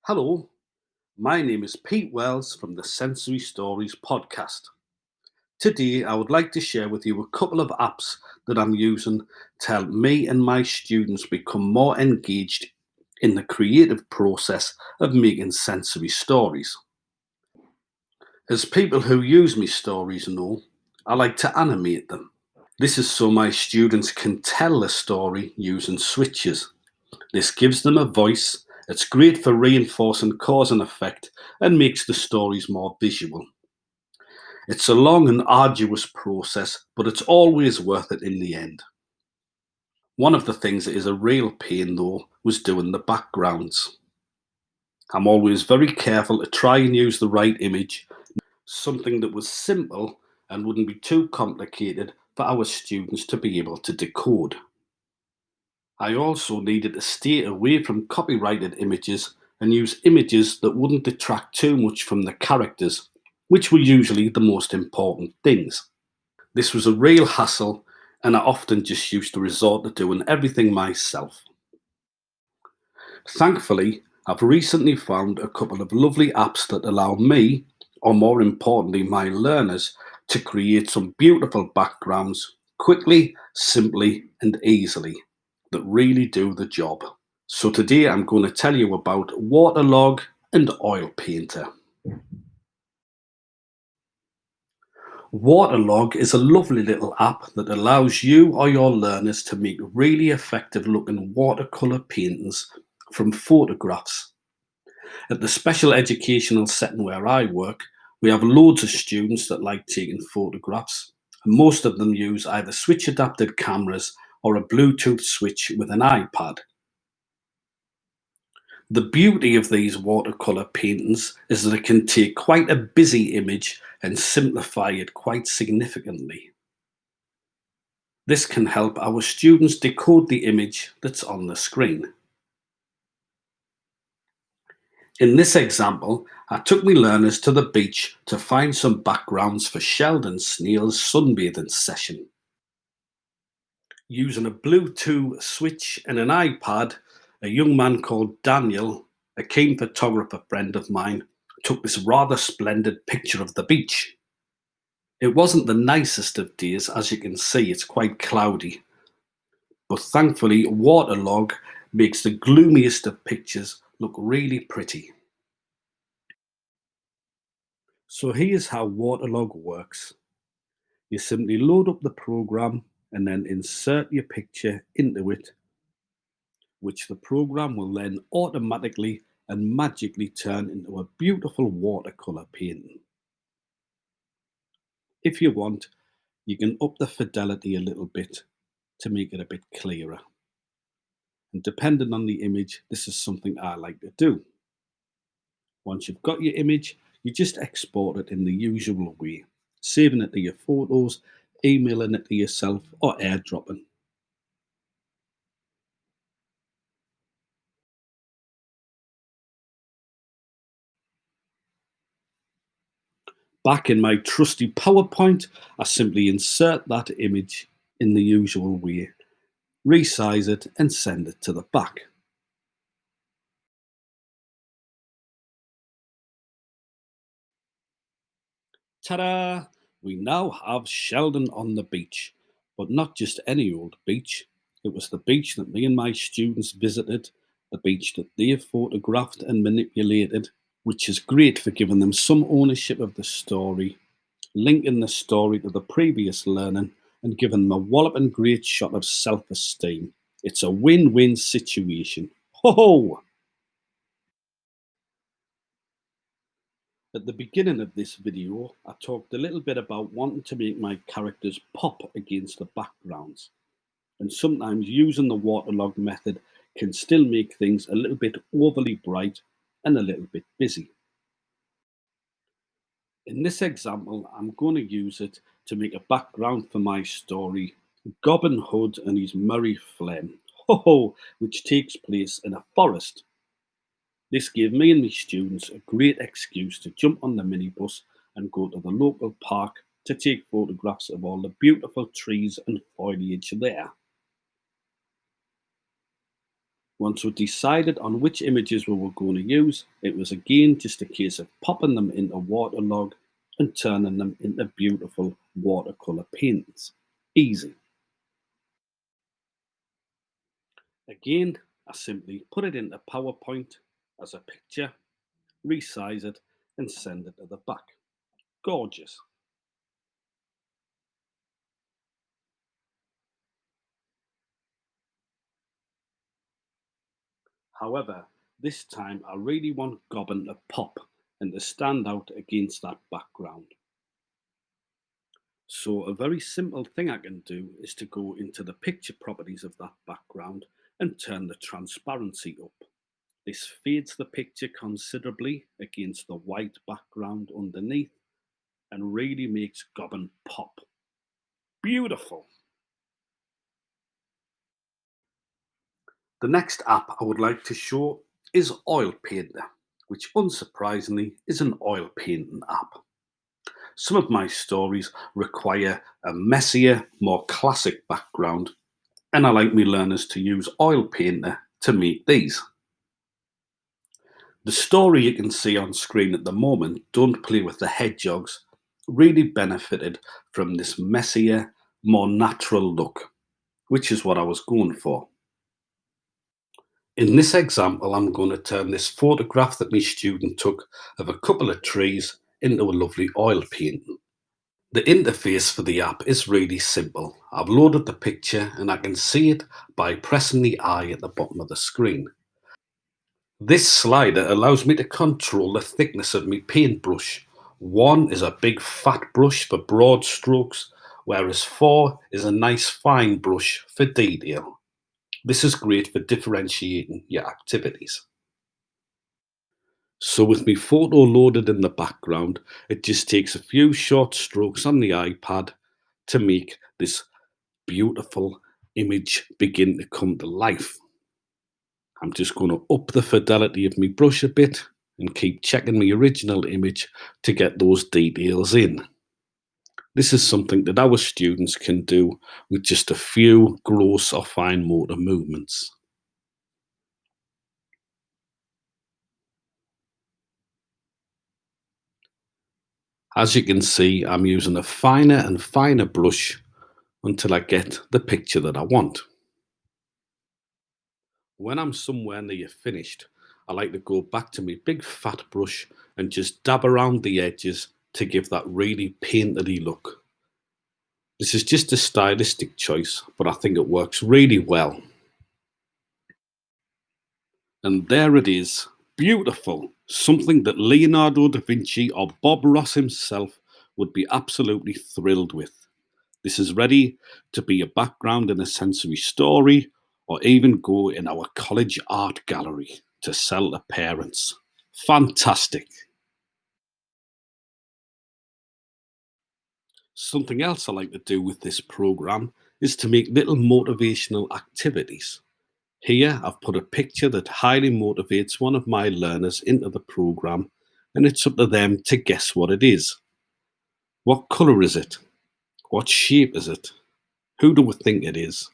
Hello, my name is Pete Wells from the Sensory Stories podcast. Today, I would like to share with you a couple of apps that I'm using to help me and my students become more engaged in the creative process of making sensory stories. As people who use my stories know, I like to animate them. This is so my students can tell the story using switches. This gives them a voice. It's great for reinforcing cause and effect and makes the stories more visual. It's a long and arduous process, but it's always worth it in the end. One of the things that is a real pain though was doing the backgrounds. I'm always very careful to try and use the right image, something that was simple and wouldn't be too complicated for our students to be able to decode. I also needed to stay away from copyrighted images and use images that wouldn't detract too much from the characters, which were usually the most important things. This was a real hassle, and I often just used to resort to doing everything myself. Thankfully, I've recently found a couple of lovely apps that allow me, or more importantly, my learners, to create some beautiful backgrounds quickly, simply, and easily that really do the job. So today I'm going to tell you about Waterlogue and Oil Painter. Waterlogue is a lovely little app that allows you or your learners to make really effective looking watercolour paintings from photographs. At the special educational setting where I work, we have loads of students that like taking photographs. Most of them use either switch adapted cameras or a Bluetooth switch with an iPad. The beauty of these watercolour paintings is that it can take quite a busy image and simplify it quite significantly. This can help our students decode the image that's on the screen. In this example, I took my learners to the beach to find some backgrounds for Sheldon Snail's sunbathing session. Using a Bluetooth switch and an iPad, a young man called Daniel, a keen photographer friend of mine, took this rather splendid picture of the beach. It wasn't the nicest of days, as you can see, it's quite cloudy, but thankfully Waterlogue makes the gloomiest of pictures look really pretty. So here's how Waterlogue works. You simply load up the program and then insert your picture into it, which the program will then automatically and magically turn into a beautiful watercolour painting. If you want, you can up the fidelity a little bit to make it a bit clearer. And depending on the image, this is something I like to do. Once you've got your image, you just export it in the usual way, saving it to your photos, emailing it to yourself, or airdropping. Back in my trusty PowerPoint, I simply insert that image in the usual way, resize it, and send it to the back. Ta-da! We now have Sheldon on the beach, but not just any old beach. It was the beach that me and my students visited, the beach that they photographed and manipulated, which is great for giving them some ownership of the story, linking the story to the previous learning, and giving them a walloping great shot of self-esteem. It's a win-win situation. Ho ho! At the beginning of this video, I talked a little bit about wanting to make my characters pop against the backgrounds, and sometimes using the waterlogged method can still make things a little bit overly bright and a little bit busy. In this example, I'm going to use it to make a background for my story, Gobbin Hood and his merry phlegm, ho ho, which takes place in a forest. This gave me and my students a great excuse to jump on the minibus and go to the local park to take photographs of all the beautiful trees and foliage there. Once we decided on which images we were going to use, it was again just a case of popping them into Waterlogue and turning them into beautiful watercolour paintings. Easy. Again, I simply put it into PowerPoint as a picture, resize it, and send it to the back. Gorgeous. However, this time I really want Gobbin to pop and to stand out against that background. So a very simple thing I can do is to go into the picture properties of that background and turn the transparency up. This fades the picture considerably against the white background underneath and really makes Gobbin pop. Beautiful. The next app I would like to show is Oil Painter, which unsurprisingly is an oil painting app. Some of my stories require a messier, more classic background, and I like my learners to use Oil Painter to make these. The story you can see on screen at the moment, Don't Play with the Hedgehogs, really benefited from this messier, more natural look, which is what I was going for. In this example, I'm going to turn this photograph that my student took of a couple of trees into a lovely oil painting. The interface for the app is really simple. I've loaded the picture and I can see it by pressing the eye at the bottom of the screen. This slider allows me to control the thickness of my paintbrush. 1 is a big fat brush for broad strokes, whereas 4 is a nice fine brush for detail. This is great for differentiating your activities. So with my photo loaded in the background, it just takes a few short strokes on the iPad to make this beautiful image begin to come to life. I'm just going to up the fidelity of my brush a bit and keep checking my original image to get those details in. This is something that our students can do with just a few gross or fine motor movements. As you can see, I'm using a finer and finer brush until I get the picture that I want. When I'm somewhere near finished, I like to go back to my big fat brush and just dab around the edges to give that really painterly look. This is just a stylistic choice, but I think it works really well. And there it is, beautiful, something that Leonardo da Vinci or Bob Ross himself would be absolutely thrilled with. This is ready to be a background in a sensory story or even go in our college art gallery to sell to parents. Fantastic. Something else I like to do with this program is to make little motivational activities. Here I've put a picture that highly motivates one of my learners into the program, and it's up to them to guess what it is. What colour is it? What shape is it? Who do we think it is?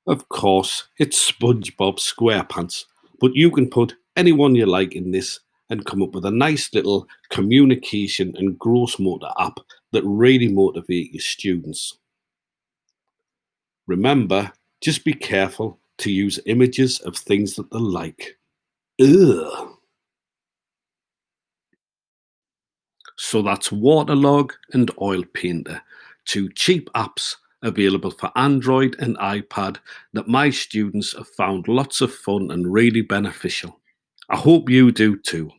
Of course, it's SpongeBob SquarePants, but you can put anyone you like in this and come up with a nice little communication and gross motor app that really motivate your students. Remember, just be careful to use images of things that they like. Ugh. So that's Waterlogue and Oil Painter, two cheap apps available for Android and iPad that my students have found lots of fun and really beneficial. I hope you do too.